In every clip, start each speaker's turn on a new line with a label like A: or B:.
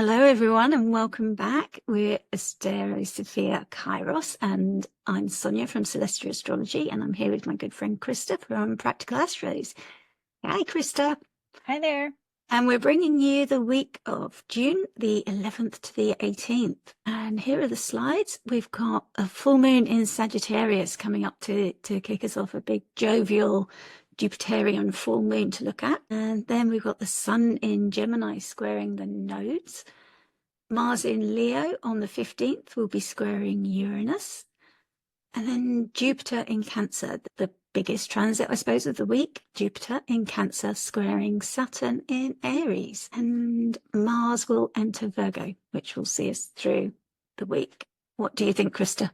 A: Hello, everyone, and welcome back. We're Astero Sophia Kairos, and I'm Sonia from Celestia Astrology, and I'm here with my good friend Christa from Practical Astros. Hi, Christa.
B: Hi there.
A: And we're bringing you the week of June the 11th to the 18th. And here are the slides. We've got a full moon in Sagittarius coming up to kick us off, a big jovial Jupiterian full moon to look at. And then we've got the sun in Gemini squaring the nodes. Mars in Leo on the 15th will be squaring Uranus. And then Jupiter in Cancer, the biggest transit, I suppose, of the week. Jupiter in Cancer squaring Saturn in Aries. And Mars will enter Virgo, which will see us through the week. What do you think, Christa?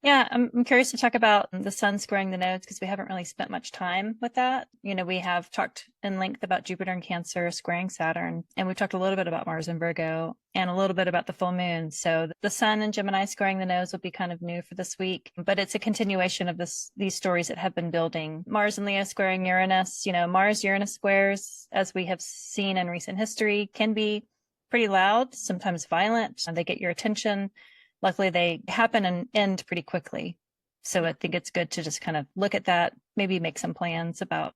B: Yeah, I'm curious to talk about the sun squaring the nodes because we haven't really spent much time with that. You know, we have talked in length about Jupiter and Cancer squaring Saturn, and we've talked a little bit about Mars and Virgo and a little bit about the full moon. So the sun and Gemini squaring the nodes will be kind of new for this week, but it's a continuation of these stories that have been building. Mars and Leo squaring Uranus, you know, Mars-Uranus squares, as we have seen in recent history, can be pretty loud, sometimes violent, and they get your attention. Luckily, they happen and end pretty quickly. So I think it's good to just kind of look at that, maybe make some plans about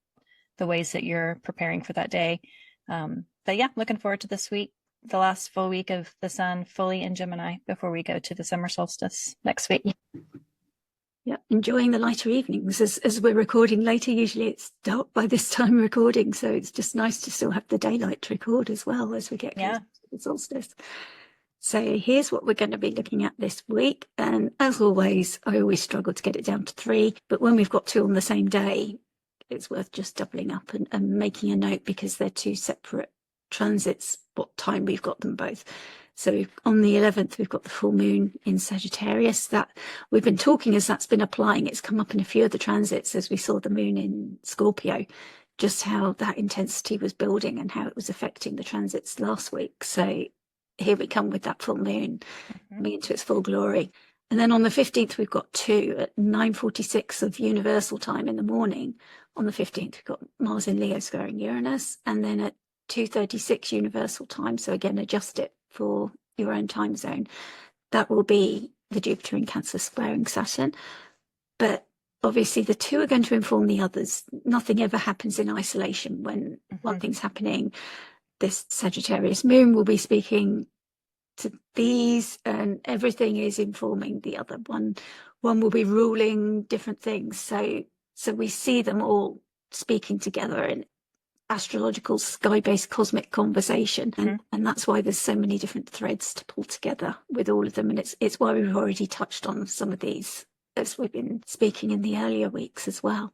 B: the ways that you're preparing for that day. But yeah, looking forward to this week, the last full week of the sun fully in Gemini before we go to the summer solstice next week.
A: Yeah, enjoying the lighter evenings as we're recording later. Usually it's dark by this time recording, so it's just nice to still have the daylight to record as well as we get closer to the solstice. So here's what we're going to be looking at this week. And as always, I always struggle to get it down to 3. But when we've got 2 on the same day, it's worth just doubling up and making a note because they're 2 separate transits, what time we've got them both. So on the 11th, we've got the full moon in Sagittarius. That we've been talking as that's been applying. It's come up in a few of the transits as we saw the moon in Scorpio, just how that intensity was building and how it was affecting the transits last week. So here we come with that full moon coming into its full glory. And then on the 15th, we've got 2 at 9:46 of universal time in the morning. On the 15th, we've got Mars in Leo squaring Uranus. And then at 2:36 universal time, so again, adjust it for your own time zone, that will be the Jupiter in Cancer squaring Saturn. But obviously, the 2 are going to inform the others. Nothing ever happens in isolation when one thing's happening. This Sagittarius moon will be speaking to these, and everything is informing the other. One will be ruling different things. So we see them all speaking together in astrological, sky-based cosmic conversation. And that's why there's so many different threads to pull together with all of them. And it's why we've already touched on some of these as we've been speaking in the earlier weeks as well.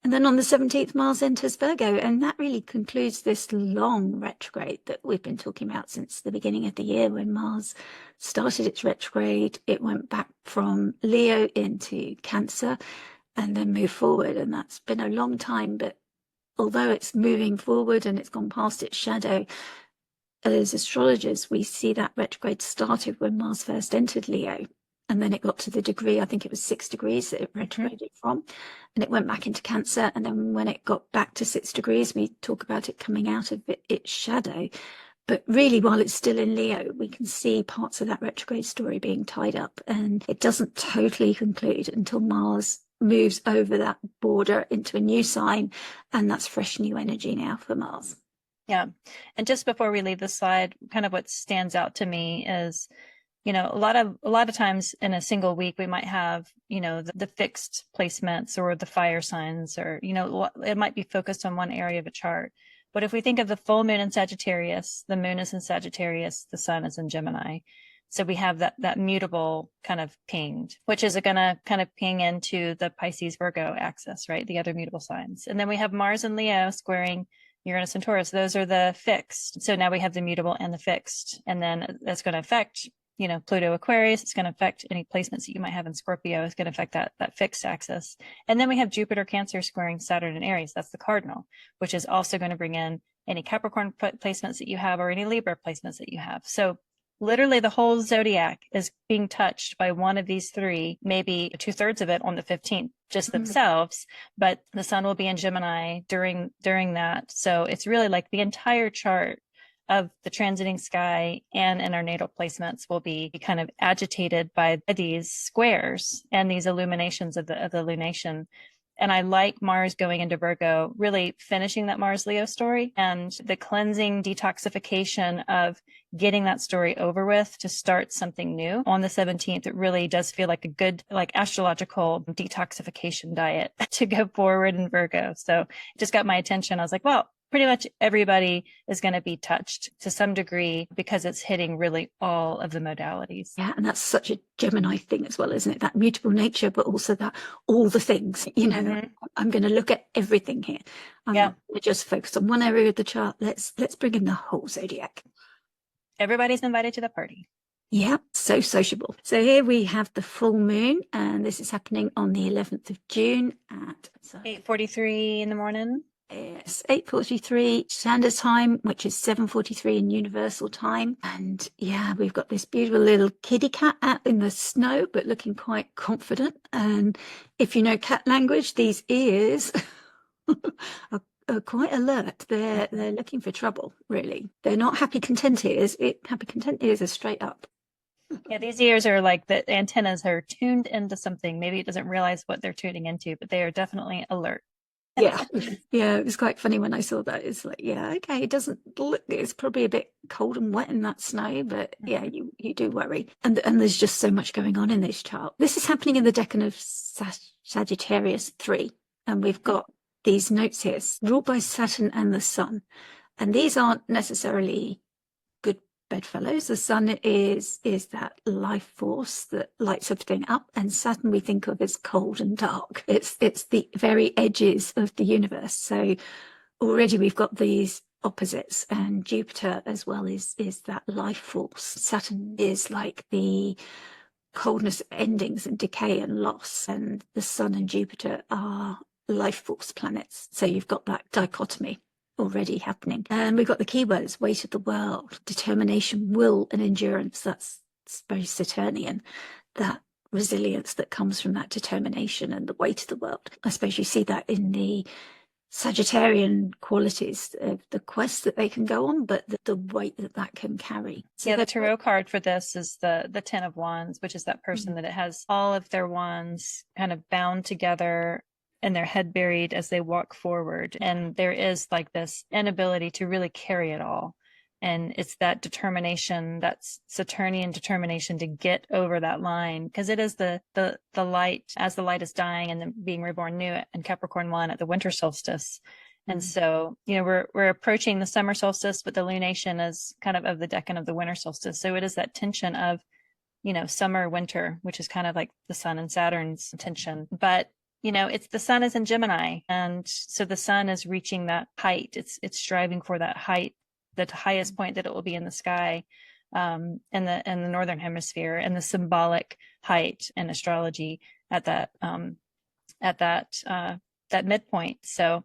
A: And then on the 17th, Mars enters Virgo, and that really concludes this long retrograde that we've been talking about since the beginning of the year. When Mars started its retrograde, it went back from Leo into Cancer and then moved forward. And that's been a long time, but although it's moving forward and it's gone past its shadow, as astrologers, we see that retrograde started when Mars first entered Leo. And then it got to the degree, I think it was 6 degrees that it retrograded from, and it went back into Cancer. And then when it got back to 6 degrees, we talk about it coming out of its shadow. But really, while it's still in Leo, we can see parts of that retrograde story being tied up. And it doesn't totally conclude until Mars moves over that border into a new sign. And that's fresh new energy now for Mars.
B: Yeah. And just before we leave the slide, kind of what stands out to me is, you know, a lot of times in a single week, we might have, you know, the fixed placements or the fire signs, or, you know, it might be focused on one area of a chart. But if we think of the full moon in Sagittarius, the moon is in Sagittarius, the sun is in Gemini. So we have that mutable kind of pinged, which is going to kind of ping into the Pisces Virgo axis, right? The other mutable signs. And then we have Mars and Leo squaring Uranus and Taurus. Those are the fixed. So now we have the mutable and the fixed. And then that's going to affect, you know, Pluto Aquarius. It's going to affect any placements that you might have in Scorpio. It's going to affect that fixed axis. And then we have Jupiter Cancer squaring Saturn and Aries. That's the cardinal, which is also going to bring in any Capricorn placements that you have or any Libra placements that you have. So literally the whole zodiac is being touched by one of these 3, maybe 2/3 of it on the 15th, just themselves, but the sun will be in Gemini during that. So it's really like the entire chart of the transiting sky and in our natal placements will be kind of agitated by these squares and these illuminations of the lunation. And I like Mars going into Virgo, really finishing that Mars Leo story and the cleansing detoxification of getting that story over with to start something new. On the 17th, it really does feel like a good, like astrological detoxification diet to go forward in Virgo. So it just got my attention. I was like, well, pretty much everybody is going to be touched to some degree because it's hitting really all of the modalities.
A: Yeah, and that's such a Gemini thing as well, isn't it? That mutable nature, but also that all the things, you know, I'm going to look at everything here. I'm not going to just focus on one area of the chart. Let's bring in the whole zodiac.
B: Everybody's invited to the party.
A: Yeah, so sociable. So here we have the full moon, and this is happening on the 11th of June at
B: 8:43 in the morning.
A: Yes, 8:43 standard time, which is 7:43 in universal time. And yeah, we've got this beautiful little kitty cat out in the snow, but looking quite confident. And if you know cat language, these ears are quite alert. They're looking for trouble, really. They're not happy content ears. Happy content ears are straight up.
B: Yeah, these ears are like the antennas are tuned into something. Maybe it doesn't realize what they're tuning into, but they are definitely alert.
A: Yeah, it was quite funny when I saw that. It's like, yeah, okay, it doesn't look, it's probably a bit cold and wet in that snow, but yeah, you do worry. And there's just so much going on in this chart. This is happening in the decan of Sagittarius 3, and we've got these notes here, ruled by Saturn and the Sun. And these aren't necessarily good bedfellows. The Sun is that life force that lights everything up, and Saturn we think of as cold and dark. It's the very edges of the universe. So already we've got these opposites, and Jupiter as well is that life force. Saturn is like the coldness of endings and decay and loss, and the Sun and Jupiter are life force planets. So you've got that dichotomy already happening. And we've got the keywords: weight of the world, determination, will, and endurance. That's very Saturnian, that resilience that comes from that determination and the weight of the world. I suppose you see that in the Sagittarian qualities of the quest that they can go on, but the weight that can carry. So
B: the tarot card for this is the 10 of Wands, which is that person that it has all of their wands kind of bound together and their head buried as they walk forward. And there is like this inability to really carry it all. And it's that determination, that's Saturnian determination to get over that line, because it is the light, as the light is dying and then being reborn new in Capricorn 1 at the winter solstice. And so, you know, we're approaching the summer solstice, but the lunation is kind of the decan of the winter solstice. So it is that tension of, you know, summer, winter, which is kind of like the Sun and Saturn's tension. But you know, it's the Sun is in Gemini, and so the Sun is reaching that height. It's striving for that height, the highest point that it will be in the sky, in the northern hemisphere, and the symbolic height in astrology at that midpoint. So,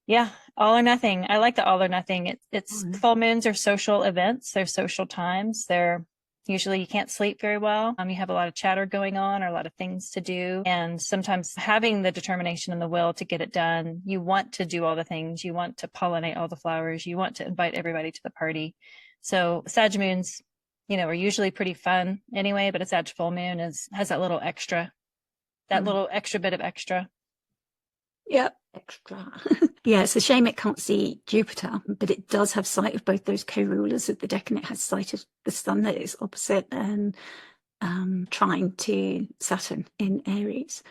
B: yeah, all or nothing. I like the all or nothing. It's full moons are social events. They're social times. They're usually you can't sleep very well. You have a lot of chatter going on or a lot of things to do. And sometimes having the determination and the will to get it done, you want to do all the things. You want to pollinate all the flowers. You want to invite everybody to the party. So Sag moons, you know, are usually pretty fun anyway, but a Sag full moon has that little extra, little extra bit of extra.
A: Yep, extra. Yeah, it's a shame it can't see Jupiter, but it does have sight of both those co-rulers of the decan. It has sight of the Sun that is opposite and trine to Saturn in Aries.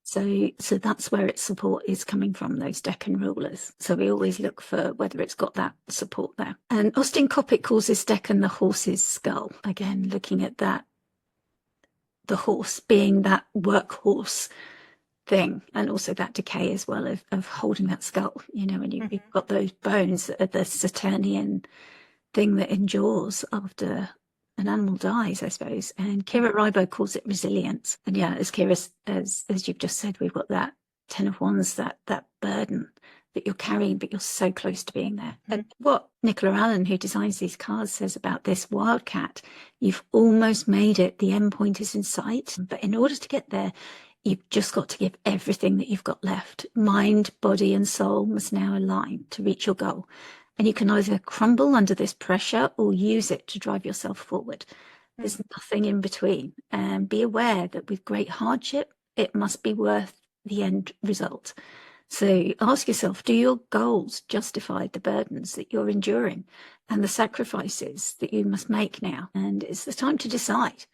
A: So that's where its support is coming from, those decan rulers. So we always look for whether it's got that support there. And Austin Coppock calls this decan the horse's skull. Again, looking at that, the horse being that workhorse thing, and also that decay as well of holding that skull, you know, when you've got those bones that are the Saturnian thing that endures after an animal dies, I suppose. And Kira Raibo calls it resilience. And yeah, as Kira, as you've just said, we've got that 10 of Wands, that burden that you're carrying, but you're so close to being there. And what Nicola Allen, who designs these cards, says about this wildcat, you've almost made it. The end point is in sight, but in order to get there, you've just got to give everything that you've got left. Mind, body, and soul must now align to reach your goal. And you can either crumble under this pressure or use it to drive yourself forward. There's nothing in between. And be aware that with great hardship, it must be worth the end result. So ask yourself, do your goals justify the burdens that you're enduring and the sacrifices that you must make now? And it's the time to decide,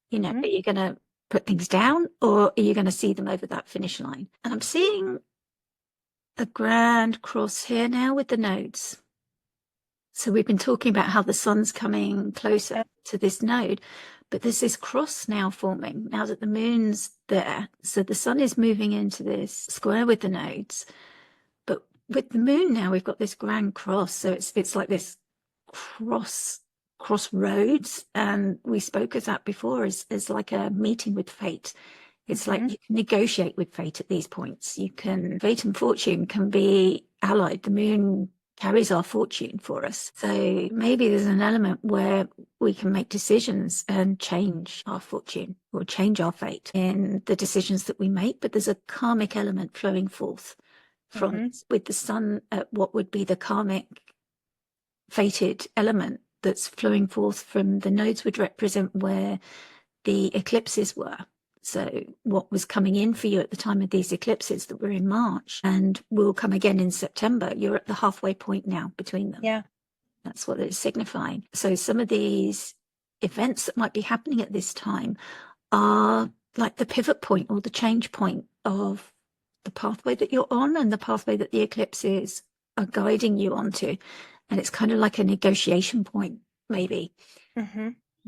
A: you know, are you going to put things down, or are you going to see them over that finish line? And I'm seeing a grand cross here now with the nodes. So we've been talking about how the sun's coming closer to this node, but there's this cross now forming now that the moon's there. So the sun is moving into this square with the nodes, but with the moon now we've got this grand cross. So it's like this crossroads, and we spoke of that before as like a meeting with fate. It's like you can negotiate with fate at these points. Fate and fortune can be allied. The moon carries our fortune for us. So maybe there's an element where we can make decisions and change our fortune or change our fate in the decisions that we make. But there's a karmic element flowing forth from with the sun at what would be the karmic fated element that's flowing forth from the nodes would represent where the eclipses were. So what was coming in for you at the time of these eclipses that were in March and will come again in September, you're at the halfway point now between them.
B: Yeah.
A: That's what it's signifying. So some of these events that might be happening at this time are like the pivot point or the change point of the pathway that you're on and the pathway that the eclipses are guiding you onto. And it's kind of like a negotiation point, maybe,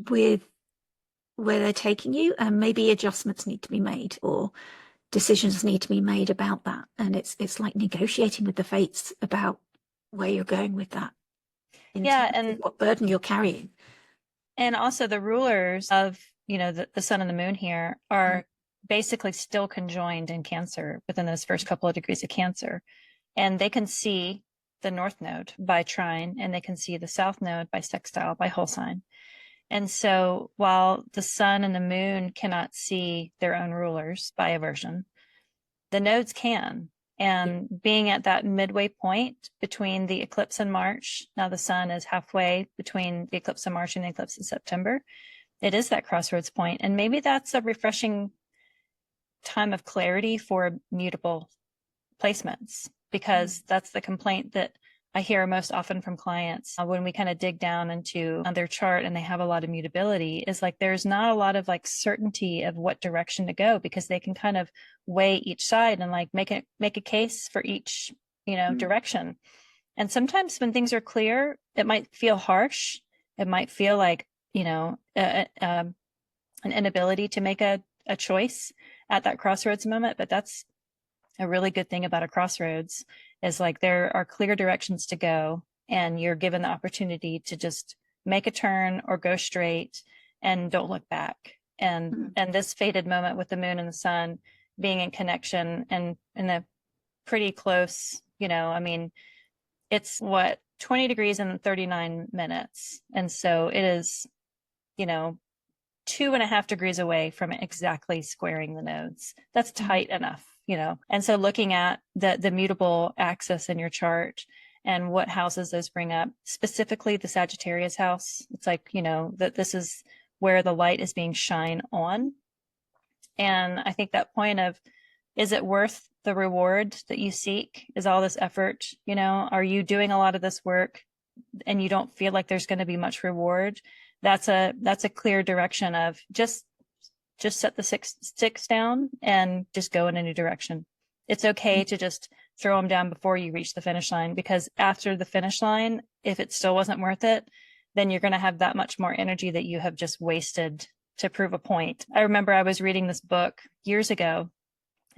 A: with where they're taking you, and maybe adjustments need to be made or decisions need to be made about that. And it's like negotiating with the fates about where you're going with that. And what burden you're carrying.
B: And also the rulers of, you know, the sun and the moon here are basically still conjoined in Cancer within those first couple of degrees of Cancer. And they can see the North Node by trine, and they can see the South Node by sextile, by whole sign. And so while the sun and the moon cannot see their own rulers by aversion, the nodes can. And being at that midway point between the eclipse in March, now the sun is halfway between the eclipse in March and the eclipse in September, it is that crossroads point. And maybe that's a refreshing time of clarity for mutable placements, because that's the complaint that I hear most often from clients when we kind of dig down into their chart and they have a lot of mutability, is like there's not a lot of like certainty of what direction to go, because they can kind of weigh each side and like make a case for each, you know, direction. And sometimes when things are clear, it might feel harsh. It might feel like, you know, an inability to make a choice at that crossroads moment. But that's a really good thing about a crossroads, is like there are clear directions to go, and you're given the opportunity to just make a turn or go straight and don't look back. And this fated moment with the moon and the sun being in connection and in a pretty close, you know, I mean, it's 20 degrees and 39 minutes. And so it is, you know, 2.5 degrees away from exactly squaring the nodes. That's tight enough, you know. And so looking at the mutable axis in your chart and what houses those bring up, specifically the Sagittarius house, it's like, you know, that this is where the light is being shined on. And I think that point of, is it worth the reward that you seek? Is all this effort, you know, are you doing a lot of this work and you don't feel like there's going to be much reward? That's a clear direction of just set the sticks down and just go in a new direction. It's okay to just throw them down before you reach the finish line, because after the finish line, if it still wasn't worth it, then you're going to have that much more energy that you have just wasted to prove a point. I remember I was reading this book years ago.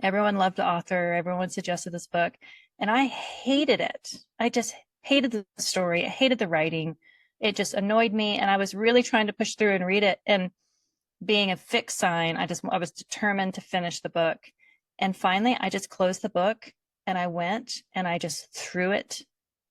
B: Everyone loved the author. Everyone suggested this book, and I hated it. I just hated the story. I hated the writing. It just annoyed me. And I was really trying to push through and read it. And being a fixed sign, I was determined to finish the book. And finally, I just closed the book and I went and I just threw it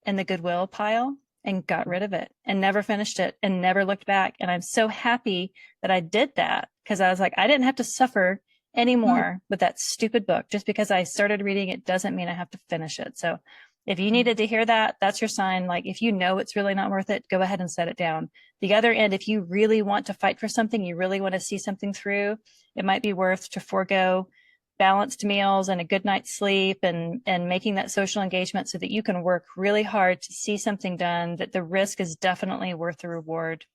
B: in the Goodwill pile and got rid of it and never finished it and never looked back. And I'm so happy that I did that, because I was like, I didn't have to suffer anymore with that stupid book. Just because I started reading it doesn't mean I have to finish it. So If you needed to hear that, that's your sign. Like, if you know it's really not worth it, go ahead and set it down. The other end, if you really want to fight for something, you really want to see something through, it might be worth to forego balanced meals and a good night's sleep and making that social engagement so that you can work really hard to see something done, that the risk is definitely worth the reward.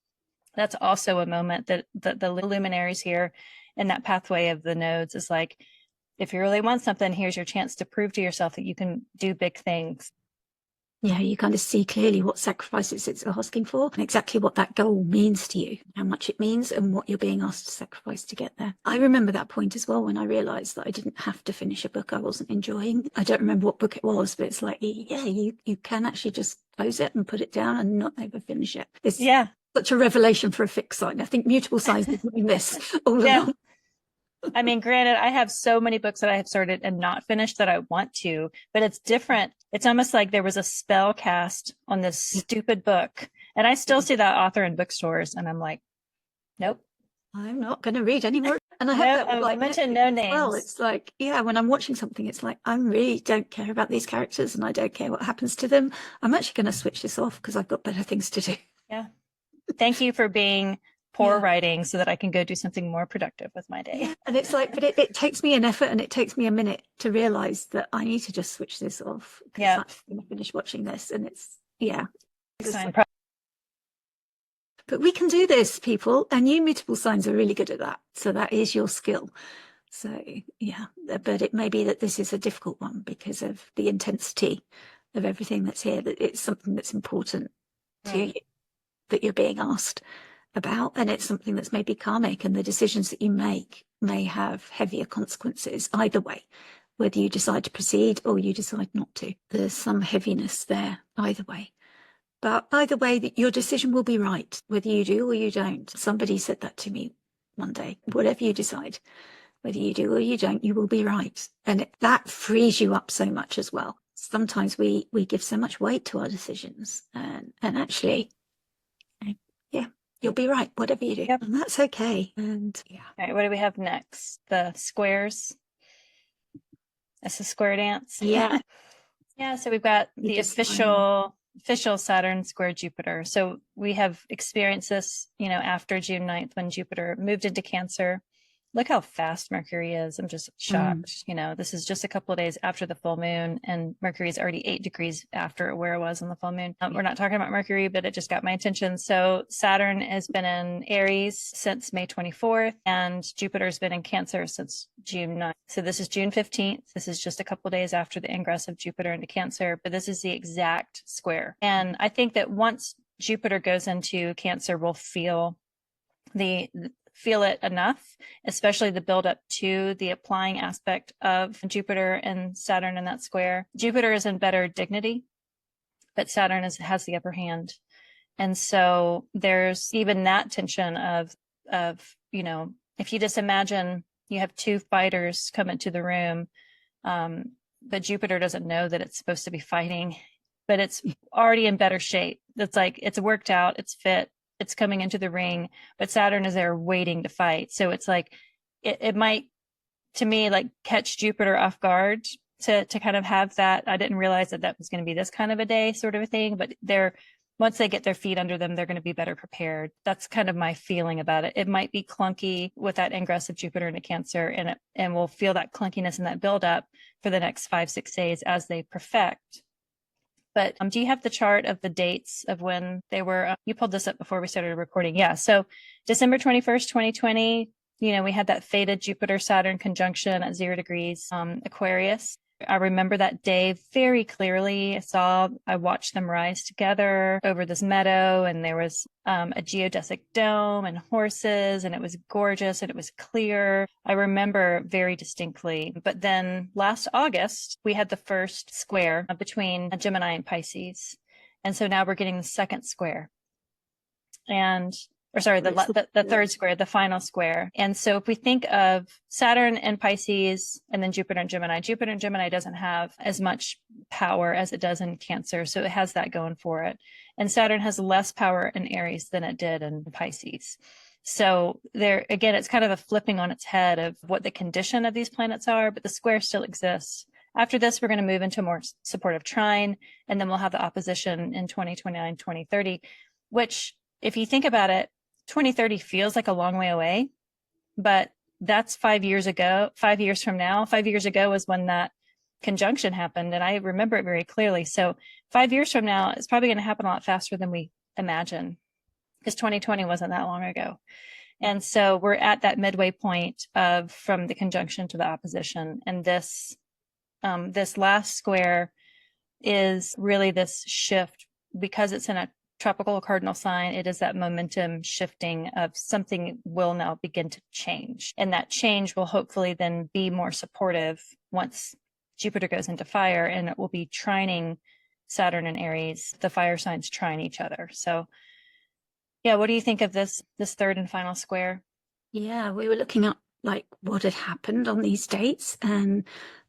B: That's also a moment that the luminaries here in that pathway of the nodes is like, if you really want something, here's your chance to prove to yourself that you can do big things.
A: Yeah, you kind of see clearly what sacrifices it's asking for and exactly what that goal means to you, how much it means and what you're being asked to sacrifice to get there. I remember that point as well when I realized that I didn't have to finish a book I wasn't enjoying. I don't remember what book it was, but it's like, yeah, you can actually just close it and put it down and not ever finish it. It's such a revelation for a fixed sign. I think mutable signs are doing this all along.
B: I mean, granted, I have so many books that I have started and not finished that I want to, but it's different. It's almost like there was a spell cast on this stupid book. And I still see that author in bookstores and I'm like, nope.
A: I'm not going to read anymore. And I have that like
B: mention no names.
A: Well, it's like, yeah, when I'm watching something, it's like, I really don't care about these characters and I don't care what happens to them. I'm actually going to switch this off because I've got better things to do.
B: Yeah. Thank you for being poor writing so that I can go do something more productive with my day.
A: Yeah. And it's like, but it takes me an effort and it takes me a minute to realize that I need to just switch this off.
B: Yeah.
A: I'm going to finish watching this and it's, But we can do this, people, and you mutable signs are really good at that. So that is your skill. So, yeah, but it may be that this is a difficult one because of the intensity of everything that's here, that it's something that's important to you, that you're being asked about, and it's something that's maybe karmic, and the decisions that you make may have heavier consequences either way, whether you decide to proceed or you decide not to. There's some heaviness there either way. But either way, your decision will be right, whether you do or you don't. Somebody said that to me one day. Whatever you decide, whether you do or you don't, you will be right. And that frees you up so much as well. Sometimes we give so much weight to our decisions and actually, you'll be right, whatever you do. Yep. And that's okay. And
B: All right, what do we have next? The squares. That's a square dance.
A: Yeah.
B: Yeah, so we've got the official Saturn square Jupiter. So we have experienced this, after June 9th when Jupiter moved into Cancer. Look how fast Mercury is. I'm just shocked. This is just a couple of days after the full moon and Mercury is already 8 degrees after where it was on the full moon. We're not talking about Mercury, but it just got my attention. So Saturn has been in Aries since May 24th and Jupiter's been in Cancer since June 9th. So this is June 15th. This is just a couple of days after the ingress of Jupiter into Cancer, but this is the exact square. And I think that once Jupiter goes into Cancer, we'll feel it enough, especially the build up to the applying aspect of Jupiter and Saturn in that square. Jupiter is in better dignity, but Saturn has the upper hand. And so there's even that tension of, if you just imagine you have two fighters come into the room, but Jupiter doesn't know that it's supposed to be fighting, but it's already in better shape. It's like, it's worked out, it's fit. It's coming into the ring, but Saturn is there waiting to fight. So it's like, it might, to me, like catch Jupiter off guard to kind of have that. I didn't realize that was going to be this kind of a day sort of a thing, but once they get their feet under them, they're going to be better prepared. That's kind of my feeling about it. It might be clunky with that ingress of Jupiter into Cancer, and we'll feel that clunkiness and that buildup for the next 5-6 days as they perfect. But do you have the chart of the dates of when they were? You pulled this up before we started recording. Yeah. So December 21st, 2020, we had that fated Jupiter-Saturn conjunction at 0 degrees Aquarius. I remember that day very clearly. I watched them rise together over this meadow, and there was a geodesic dome and horses, and it was gorgeous and it was clear. I remember very distinctly. But then last August, we had the first square between Gemini and Pisces. And so now we're getting the second square. The third square, the final square. And so if we think of Saturn and Pisces and then Jupiter and Gemini doesn't have as much power as it does in Cancer. So it has that going for it. And Saturn has less power in Aries than it did in Pisces. So there, again, it's kind of a flipping on its head of what the condition of these planets are, but the square still exists. after this, we're going to move into a more supportive trine, and then we'll have the opposition in 2029, 2030, which, if you think about it, 2030 feels like a long way away, but that's 5 years ago, 5 years from now. 5 years ago was when that conjunction happened, and I remember it very clearly. So 5 years from now, it's probably going to happen a lot faster than we imagine, because 2020 wasn't that long ago. And so we're at that midway point of from the conjunction to the opposition. And this last square is really this shift, because it's in a tropical cardinal sign. It is that momentum shifting of something will now begin to change. And that change will hopefully then be more supportive once Jupiter goes into fire, and it will be trining Saturn and Aries. The fire signs trine each other. So yeah, what do you think of this third and final square?
A: Yeah, we were looking up like what had happened on these dates, and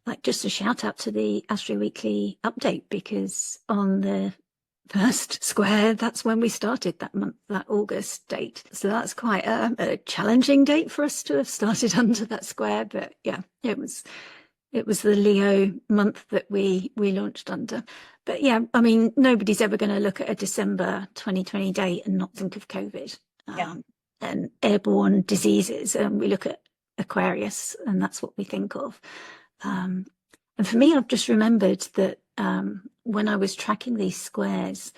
A: like just a shout out to the Astro Weekly update, because on the first square, that's when we started that month, that August date. So that's quite a challenging date for us to have started under that square. But yeah, it was the Leo month that we launched under. But yeah, I mean, nobody's ever going to look at a December 2020 date and not think of COVID and airborne diseases. And we look at Aquarius, and that's what we think of. And for me, I've just remembered that when I was tracking these squares,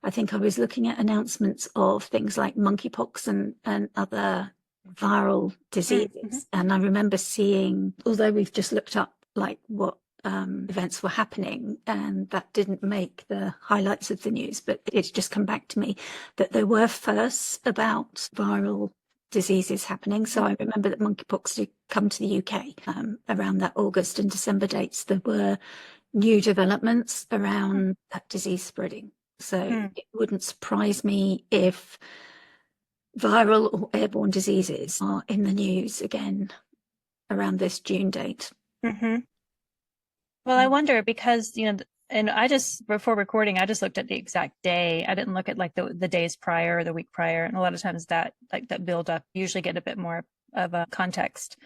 A: I think I was looking at announcements of things like monkeypox and other viral diseases. And I remember seeing, although we've just looked up like what events were happening, and that didn't make the highlights of the news, but it's just come back to me that there were firsts about viral diseases happening. So I remember that monkeypox did come to the UK around that August and December dates. There were new developments around that disease spreading. So it wouldn't surprise me if viral or airborne diseases are in the news again around this June date.
B: Well, I wonder, because, and I just, before recording, I just looked at the exact day. I didn't look at like the days prior or the week prior. And a lot of times that build up usually get a bit more of a context.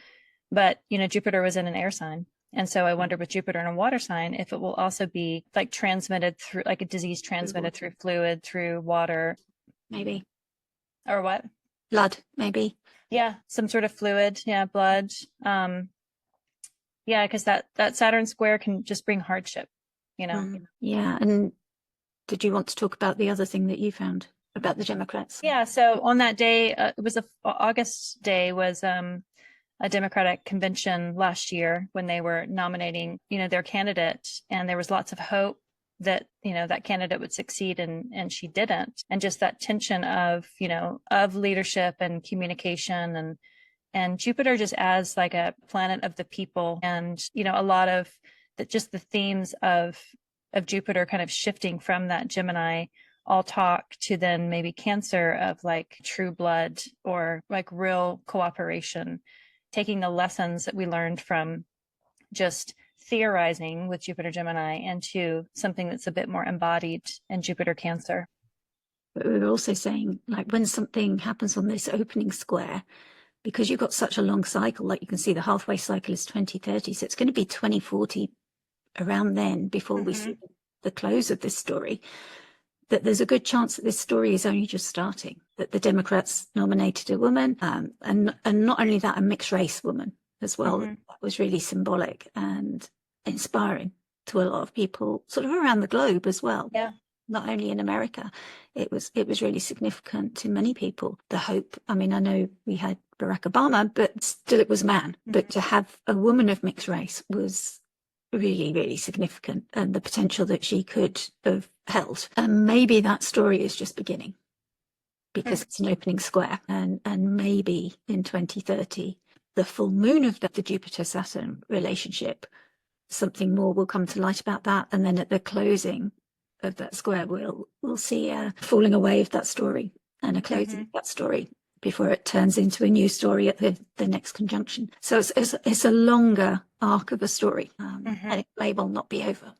B: But, Jupiter was in an air sign. And so I wonder with Jupiter in a water sign, if it will also be like transmitted through, like a disease transmitted through fluid, through water.
A: Maybe.
B: Or what?
A: Blood, maybe.
B: Yeah, some sort of fluid. Yeah, blood. Yeah, because that Saturn square can just bring hardship,
A: Yeah. And did you want to talk about the other thing that you found about the Democrats?
B: Yeah. So on that day, it was August day was a Democratic convention last year when they were nominating, their candidate, and there was lots of hope that, that candidate would succeed, and she didn't. And just that tension of, of leadership and communication, and Jupiter just as like a planet of the people, and, a lot of just the themes of Jupiter kind of shifting from that Gemini all talk to then maybe Cancer of like true blood or like real cooperation, taking the lessons that we learned from just theorizing with Jupiter Gemini into something that's a bit more embodied in Jupiter Cancer.
A: But we were also saying, like, when something happens on this opening square, because you've got such a long cycle, like you can see the halfway cycle is 2030, so it's going to be 2040 around then before we see the close of this story, that there's a good chance that this story is only just starting, that the Democrats nominated a woman, and not only that, a mixed race woman as well. That was really symbolic and inspiring to a lot of people sort of around the globe as well.
B: Yeah.
A: Not only in America. It was really significant to many people. The hope, I mean, I know we had Barack Obama, but still it was a man. But to have a woman of mixed race was really, really significant, and the potential that she could have held. And maybe that story is just beginning, because it's an opening square, and maybe in 2030, the full moon of the Jupiter-Saturn relationship, something more will come to light about that. And then at the closing of that square, we'll see a falling away of that story and a closing of that story before it turns into a new story at the next conjunction. So it's a longer arc of a story, and it may well not be over.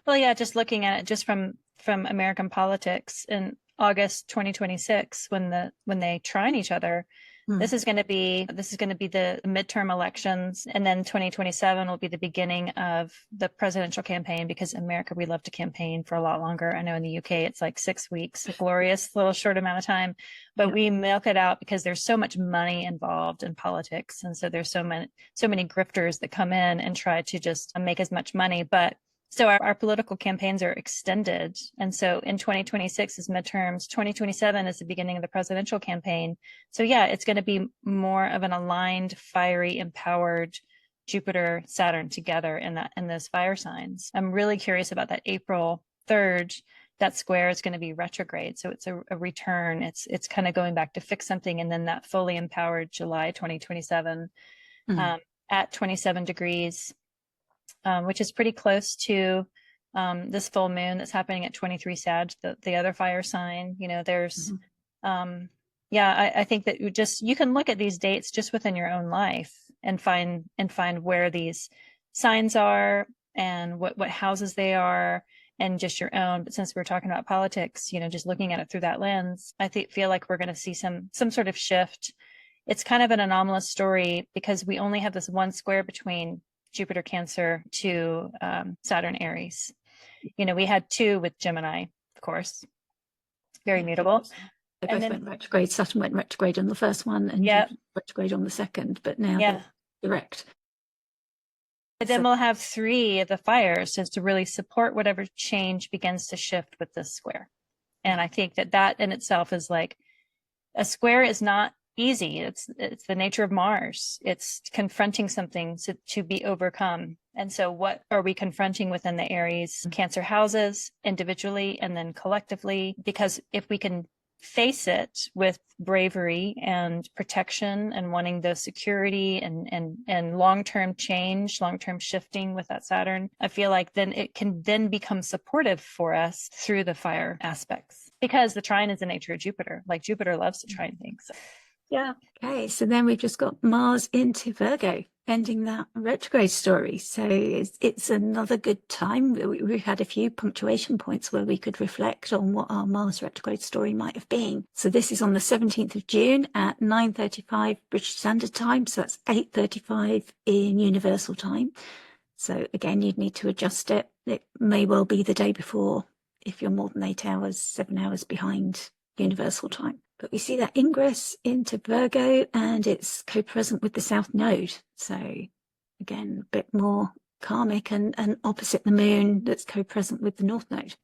B: Well, yeah, just looking at it just from American politics in August 2026, when they trine each other, This is going to be the midterm elections, and then 2027 will be the beginning of the presidential campaign, because in America, we love to campaign for a lot longer. I know in the UK, it's like 6 weeks, a glorious little short amount of time, but we milk it out because there's so much money involved in politics. And so there's so many grifters that come in and try to just make as much money. But so our political campaigns are extended. And so in 2026 is midterms, 2027 is the beginning of the presidential campaign. So yeah, it's going to be more of an aligned, fiery, empowered Jupiter, Saturn together in those fire signs. I'm really curious about that April 3rd. That square is going to be retrograde. So it's a return. It's kind of going back to fix something. And then that fully empowered July 2027 at 27 degrees. Which is pretty close to this full moon that's happening at 23 Sag, the other fire sign. You know, there's, I think that you can look at these dates just within your own life and find where these signs are and what houses they are, and just your own. But since we're talking about politics, you know, just looking at it through that lens, I feel like we're going to see some sort of shift. It's kind of an anomalous story because we only have this one square between Jupiter Cancer to Saturn Aries. You know, we had 2 with Gemini, of course, very mutable.
A: They both went retrograde. Saturn went retrograde on the first one and Jupiter retrograde on the second, but now they're direct.
B: But then we'll have 3 of the fires to really support whatever change begins to shift with this square. And I think that in itself is like, a square is not easy. It's the nature of Mars. It's confronting something to be overcome. And so what are we confronting within the Aries Cancer houses individually and then collectively? Because if we can face it with bravery and protection and wanting the security and long-term change, long-term shifting with that Saturn, I feel like then it can then become supportive for us through the fire aspects, because the trine is the nature of Jupiter. Like Jupiter loves to trine things.
A: Yeah. Okay. So then we've just got Mars into Virgo, ending that retrograde story. So it's another good time. We've had a few punctuation points where we could reflect on what our Mars retrograde story might have been. So this is on the 17th of June at 9:35 British Standard Time. So that's 8:35 in Universal Time. So again, you'd need to adjust it. It may well be the day before if you're more than 8 hours, 7 hours behind Universal Time. But we see that ingress into Virgo, and it's co-present with the South Node. So again, a bit more karmic and opposite the moon that's co-present with the North Node.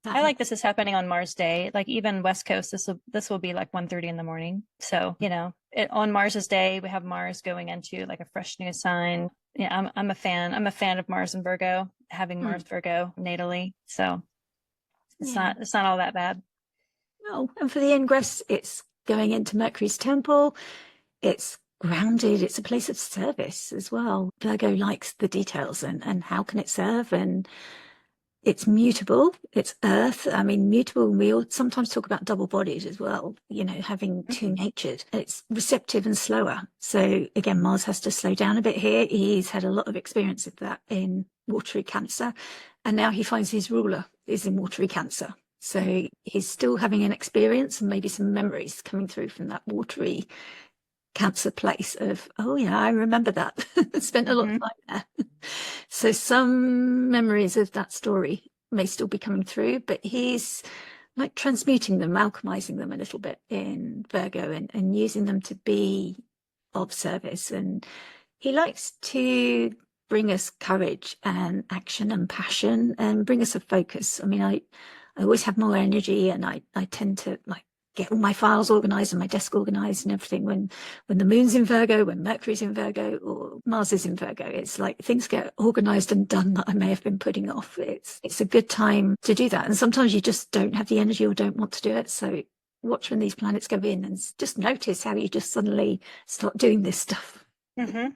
B: I like this is happening on Mars Day. Like even West Coast, this will be like 1:30 in the morning. So, you know, on Mars's day, we have Mars going into like a fresh new sign. Yeah, I'm a fan. I'm a fan of Mars and Virgo, having Mars Virgo natally. So it's not all that bad.
A: No, and for the ingress, it's going into Mercury's temple. It's grounded. It's a place of service as well. Virgo likes the details and how can it serve? And it's mutable. It's earth. I mean, mutable. We all sometimes talk about double-bodied as well, you know, having two-natured. It's receptive and slower. So again, Mars has to slow down a bit here. He's had a lot of experience of that in watery Cancer. And now he finds his ruler is in watery Cancer. So he's still having an experience and maybe some memories coming through from that watery Cancer place of, oh yeah, I remember that. Spent a lot of time there. So some memories of that story may still be coming through, but he's like transmuting them, alchemizing them a little bit in Virgo and using them to be of service. And he likes to bring us courage and action and passion and bring us a focus. I mean, I always have more energy, and I tend to like get all my files organized and my desk organized and everything when the moon's in Virgo, when Mercury's in Virgo, or Mars is in Virgo. It's like things get organized and done that I may have been putting off. It's a good time to do that. And sometimes you just don't have the energy or don't want to do it. So watch when these planets go in and just notice how you just suddenly start doing this stuff.
B: Yeah,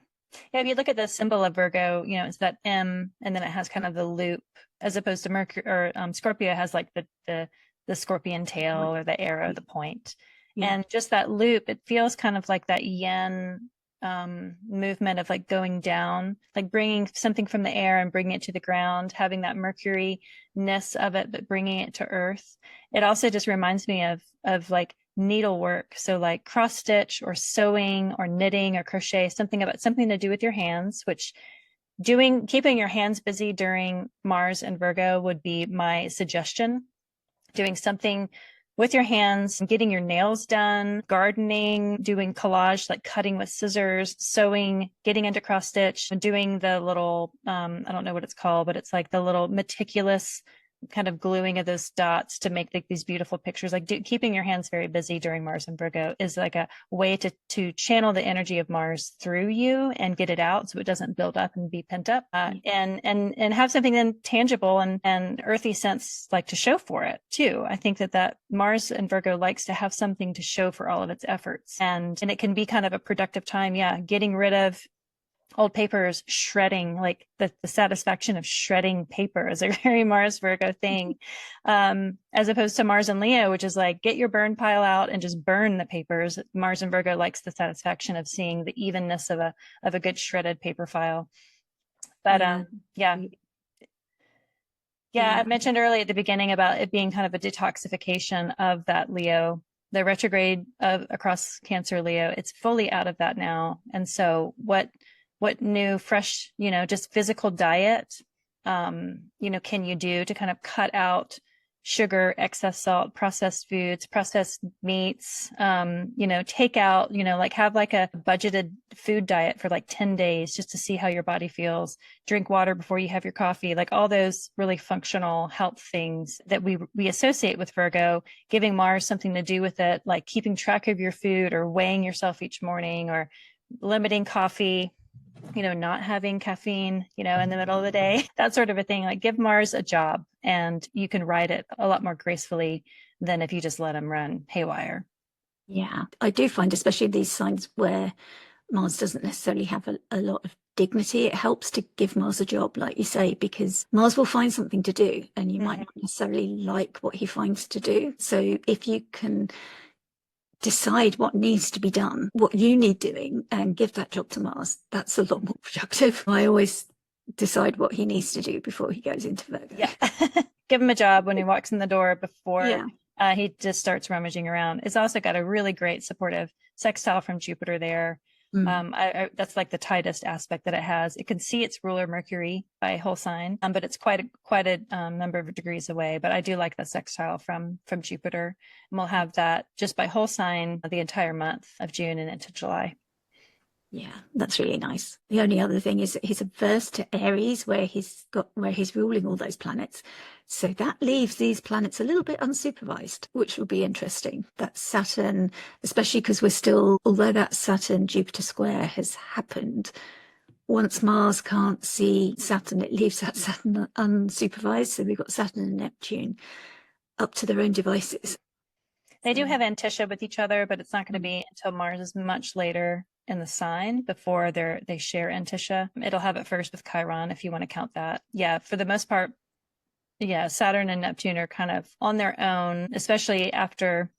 B: if you look at the symbol of Virgo, you know, it's that M, and then it has kind of the loop, as opposed to Mercury or Scorpio has like the scorpion tail or the arrow, the point. And just that loop, it feels kind of like that yin movement of like going down, like bringing something from the air and bringing it to the ground, having that Mercury-ness of it, but bringing it to Earth. It also just reminds me of like needlework. So like cross stitch or sewing or knitting or crochet, something to do with your hands, which keeping your hands busy during Mars and Virgo would be my suggestion. Doing something with your hands, getting your nails done, gardening, doing collage, like cutting with scissors, sewing, getting into cross stitch, doing the little, I don't know what it's called, but it's like the little meticulous kind of gluing of those dots to make like these beautiful pictures. Like keeping your hands very busy during Mars and Virgo is like a way to channel the energy of Mars through you and get it out so it doesn't build up and be pent up, and have something then tangible and earthy sense like to show for it too. I think that Mars and Virgo likes to have something to show for all of its efforts, and it can be kind of a productive time. Yeah, getting rid of old papers, shredding, like the satisfaction of shredding paper is a very Mars Virgo thing, as opposed to Mars and Leo, which is like get your burn pile out and just burn the papers. Mars and Virgo likes the satisfaction of seeing the evenness of a good shredded paper file. But I mentioned early at the beginning about it being kind of a detoxification of that Leo, the retrograde across Cancer Leo. It's fully out of that now, and so what new, fresh, just physical diet, can you do to kind of cut out sugar, excess salt, processed foods, processed meats, take out, like have like a budgeted food diet for like 10 days just to see how your body feels. Drink water before you have your coffee, like all those really functional health things that we associate with Virgo, giving Mars something to do with it, like keeping track of your food or weighing yourself each morning or limiting coffee, not having caffeine, in the middle of the day, that sort of a thing. Like give Mars a job and you can ride it a lot more gracefully than if you just let him run haywire.
A: Yeah, I do find, especially these signs where Mars doesn't necessarily have a lot of dignity, it helps to give Mars a job, like you say, because Mars will find something to do and you might not necessarily like what he finds to do. So if you can decide what needs to be done, what you need doing, and give that job to Mars, that's a lot more productive. I always decide what he needs to do before he goes into Virgo.
B: Yeah. Give him a job when he walks in the door before he just starts rummaging around. It's also got a really great supportive sextile from Jupiter there. That's like the tightest aspect that it has. It can see its ruler Mercury by whole sign, but it's quite a number of degrees away. But I do like the sextile from Jupiter, and we'll have that just by whole sign the entire month of June and into July.
A: Yeah, that's really nice. The only other thing is that he's averse to Aries, where he's ruling all those planets. So that leaves these planets a little bit unsupervised, which will be interesting. That Saturn, especially because although that Saturn-Jupiter square has happened, once Mars can't see Saturn, it leaves that Saturn unsupervised. So we've got Saturn and Neptune up to their own devices.
B: They do have Antisha with each other, but it's not going to be until Mars is much later in the sign before they share Antisha. It'll have it first with Chiron, if you want to count that. Yeah, for the most part, Saturn and Neptune are kind of on their own, especially after,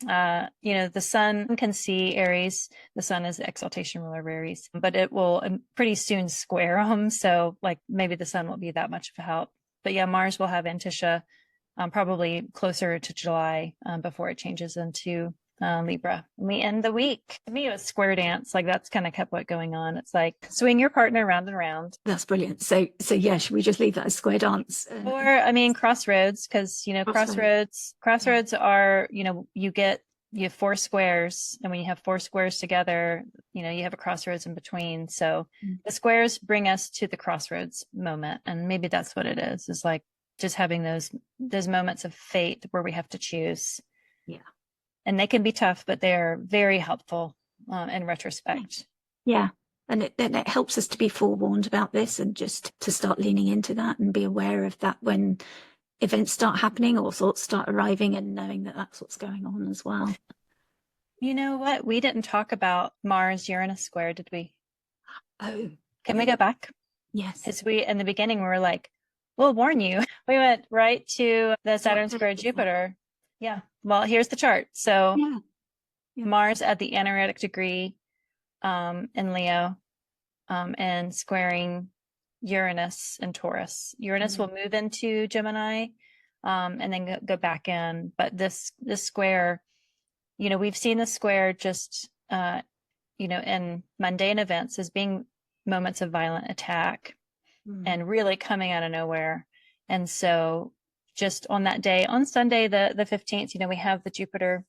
B: the sun can see Aries. The sun is the exaltation ruler of Aries, but it will pretty soon square them. So like maybe the sun won't be that much of a help. But yeah, Mars will have Antisha probably closer to July before it changes into Libra. We end the week. To me, it was square dance. Like that's kind of kept what going on. It's like swing your partner round and round.
A: That's brilliant. So yeah, should we just leave that as square dance?
B: Or crossroads, because crossroads are, you have four squares, and when you have four squares together, you have a crossroads in between. So the squares bring us to the crossroads moment, and maybe that's what it is like just having those moments of fate where we have to choose.
A: Yeah.
B: And they can be tough, but they're very helpful in retrospect.
A: Yeah. And it helps us to be forewarned about this and just to start leaning into that and be aware of that when events start happening or thoughts start arriving, and knowing that that's what's going on as well.
B: You know what? We didn't talk about Mars Uranus square, did we?
A: Oh.
B: Can we go back?
A: Yes.
B: Because in the beginning, we were like, we'll warn you. We went right to the Saturn square Jupiter. Yeah. Well, here's the chart. So Mars at the anaretic degree in Leo and squaring Uranus and Taurus. Uranus will move into Gemini and then go back in. But this square we've seen the square just, in mundane events as being moments of violent attack and really coming out of nowhere. And so just on that day, on Sunday, the 15th, we have the Jupiter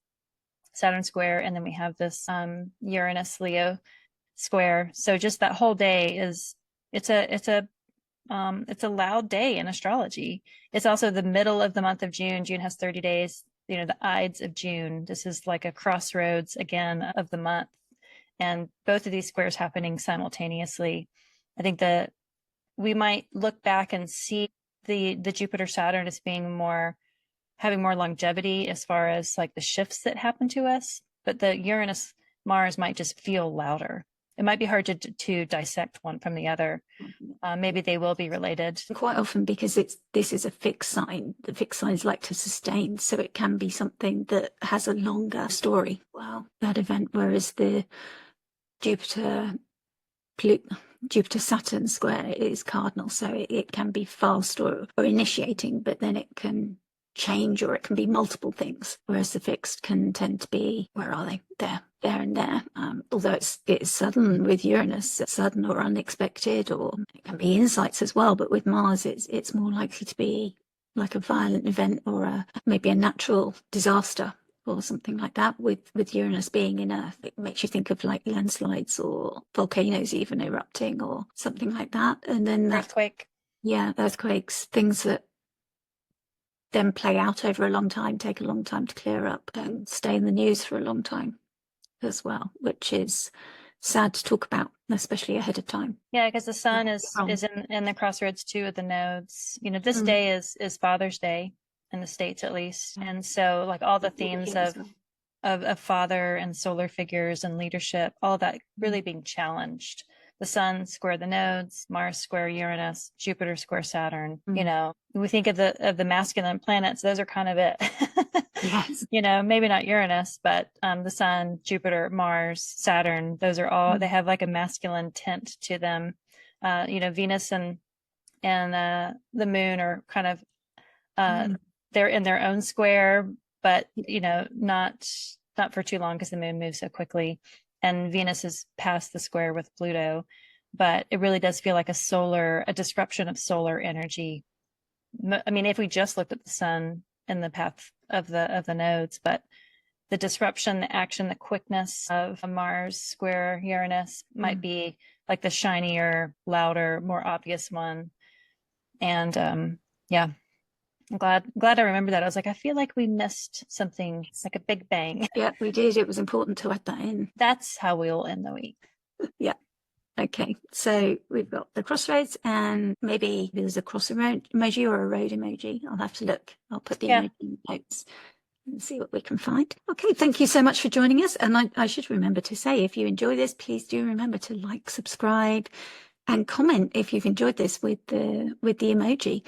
B: Saturn square, and then we have this Uranus Leo square. So just that whole day it's a loud day in astrology. It's also the middle of the month of June. June has 30 days, the Ides of June. This is like a crossroads again of the month. And both of these squares happening simultaneously. I think that we might look back and see the Jupiter Saturn as having more longevity as far as like the shifts that happen to us. But the Uranus Mars might just feel louder. It might be hard to dissect one from the other. Maybe they will be related.
A: Quite often, because this is a fixed sign, the fixed signs like to sustain, so it can be something that has a longer story. Wow, that event, whereas the Jupiter Saturn square is cardinal, so it can be fast or initiating, but then it can change, or it can be multiple things, whereas the fixed can tend to be, where are they? There and there. Although it's sudden with Uranus, it's sudden or unexpected, or it can be insights as well. But with Mars, it's more likely to be like a violent event, or maybe a natural disaster or something like that. With Uranus being in Earth, it makes you think of like landslides or volcanoes even erupting or something like that. And then
B: earthquake.
A: Yeah, earthquakes, things that then play out over a long time, take a long time to clear up, and stay in the news for a long time as well, which is sad to talk about, especially ahead of time.
B: Yeah, because the sun is in the crossroads too of the nodes. This day is Father's Day in the States, at least. And so like all the themes of father and solar figures and leadership, all of that really being challenged. The sun square the nodes, Mars square Uranus, Jupiter square Saturn. We think of the masculine planets, those are kind of it.
A: Yes.
B: Maybe not Uranus, but the sun, Jupiter, Mars, Saturn, those are all, they have like a masculine tint to them. Venus and the moon are kind of they're in their own square, but not for too long, because the moon moves so quickly. And Venus is past the square with Pluto, but it really does feel like a disruption of solar energy. I mean, if we just looked at the sun in the path of the nodes, but the disruption, the action, the quickness of a Mars square Uranus might be like the shinier, louder, more obvious one. And yeah. I'm glad I remember that. I was like, I feel like we missed something, like a big bang.
A: Yeah, we did. It was important to add that in.
B: That's how we'll end the week.
A: Yeah. Okay. So we've got the crossroads, and maybe there's a cross emoji or a road emoji. I'll have to look. I'll put the emoji in the notes and see what we can find. Okay. Thank you so much for joining us. And I should remember to say, if you enjoy this, please do remember to like, subscribe, and comment if you've enjoyed this with the emoji.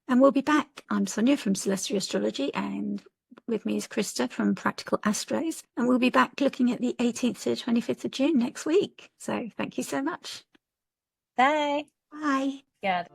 A: And we'll be back. I'm Sonia from Celestia Astrology, and with me is Christa from Practical Astros. And we'll be back looking at the 18th to the 25th of June next week. So thank you so much.
B: Bye.
A: Bye.
B: Yeah.